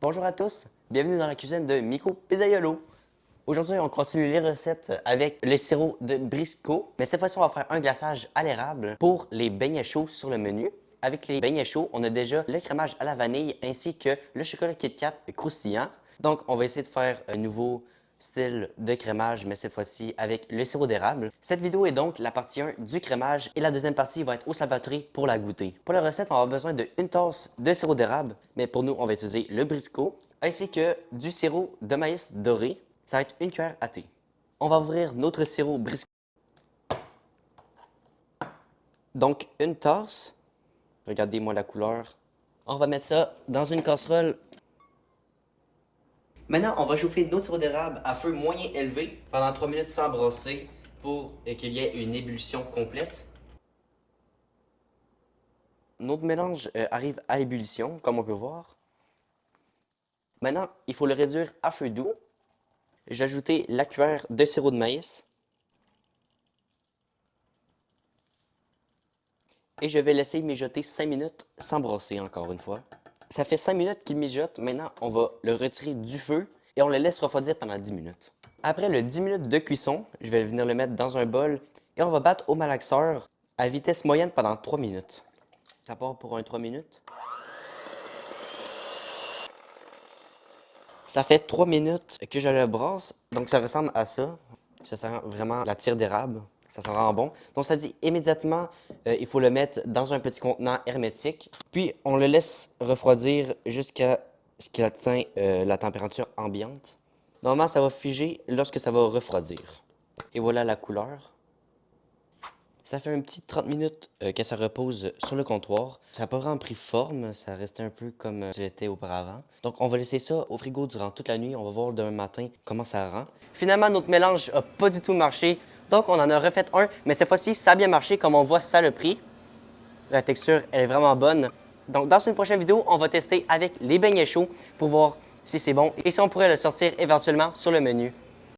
Bonjour à tous, bienvenue dans la cuisine de Miko Pizzaiolo. Aujourd'hui, on continue les recettes avec le sirop de Briscoe, mais cette fois-ci, on va faire un glaçage à l'érable pour les beignets chauds sur le menu. Avec les beignets chauds, on a déjà le crémage à la vanille ainsi que le chocolat Kit Kat croustillant. Donc, on va essayer de faire un nouveau style de crémage, mais cette fois-ci avec le sirop d'érable. Cette vidéo est donc la partie 1 du crémage et la deuxième partie va être au Salvatore pour la goûter. Pour la recette, on va avoir besoin d'une tasse de sirop d'érable, mais pour nous, on va utiliser le Briscoe, ainsi que du sirop de maïs doré. Ça va être une cuillère à thé. On va ouvrir notre sirop Briscoe. Donc, une tasse. Regardez-moi la couleur. On va mettre ça dans une casserole. Maintenant, on va chauffer notre sirop d'érable à feu moyen élevé pendant 3 minutes sans brasser pour qu'il y ait une ébullition complète. Notre mélange arrive à ébullition, comme on peut voir. Maintenant, il faut le réduire à feu doux. J'ai ajouté la cuillère de sirop de maïs. Et je vais laisser mijoter 5 minutes sans brasser encore une fois. Ça fait 5 minutes qu'il mijote. Maintenant, on va le retirer du feu et on le laisse refroidir pendant 10 minutes. Après le 10 minutes de cuisson, je vais venir le mettre dans un bol et on va battre au malaxeur à vitesse moyenne pendant 3 minutes. Ça part pour un 3 minutes. Ça fait 3 minutes que je le brasse, donc ça ressemble à ça. Ça sent vraiment la tire d'érable. Ça sent vraiment bon. Donc ça dit immédiatement, il faut le mettre dans un petit contenant hermétique. Puis on le laisse refroidir jusqu'à ce qu'il atteint la température ambiante. Normalement, ça va figer lorsque ça va refroidir. Et voilà la couleur. Ça fait un petit 30 minutes que ça repose sur le comptoir. Ça n'a pas vraiment pris forme, ça restait un peu comme c'était auparavant. Donc on va laisser ça au frigo durant toute la nuit. On va voir demain matin comment ça rend. Finalement, notre mélange n'a pas du tout marché. Donc on en a refait un, mais cette fois-ci, ça a bien marché. Comme on voit, ça a le prix. La texture, elle est vraiment bonne. Donc dans une prochaine vidéo, on va tester avec les beignets chauds pour voir si c'est bon et si on pourrait le sortir éventuellement sur le menu.